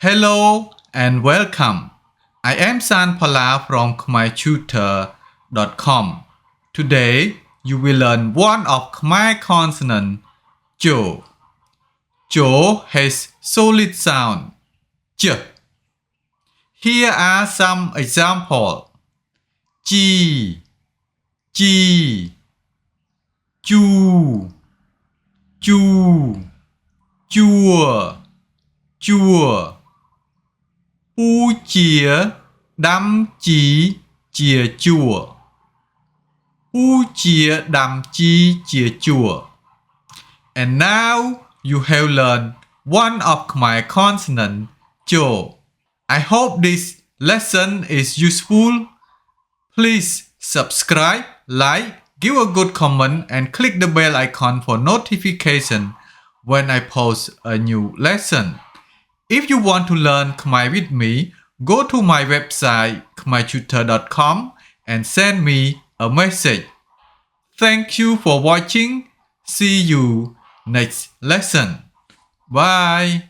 Hello and welcome. I am Phalla from khmertutor.com. Today you will learn one of Khmer consonant Jo. Jo has solid sound J. Here are some examples. G, G, Ju, Ju, Chua, Chua. U chia đâm chỉ chia chùa. U chia đâm chỉ chia chùa. And now you have learned one of my consonant Jo. I hope this lesson is useful. Please subscribe, like, give a good comment and click the bell icon for notification when I post a new lesson. If you want to learn Khmer with me, go to my website khmertutor.com and send me a message. Thank you for watching. See you next lesson. Bye.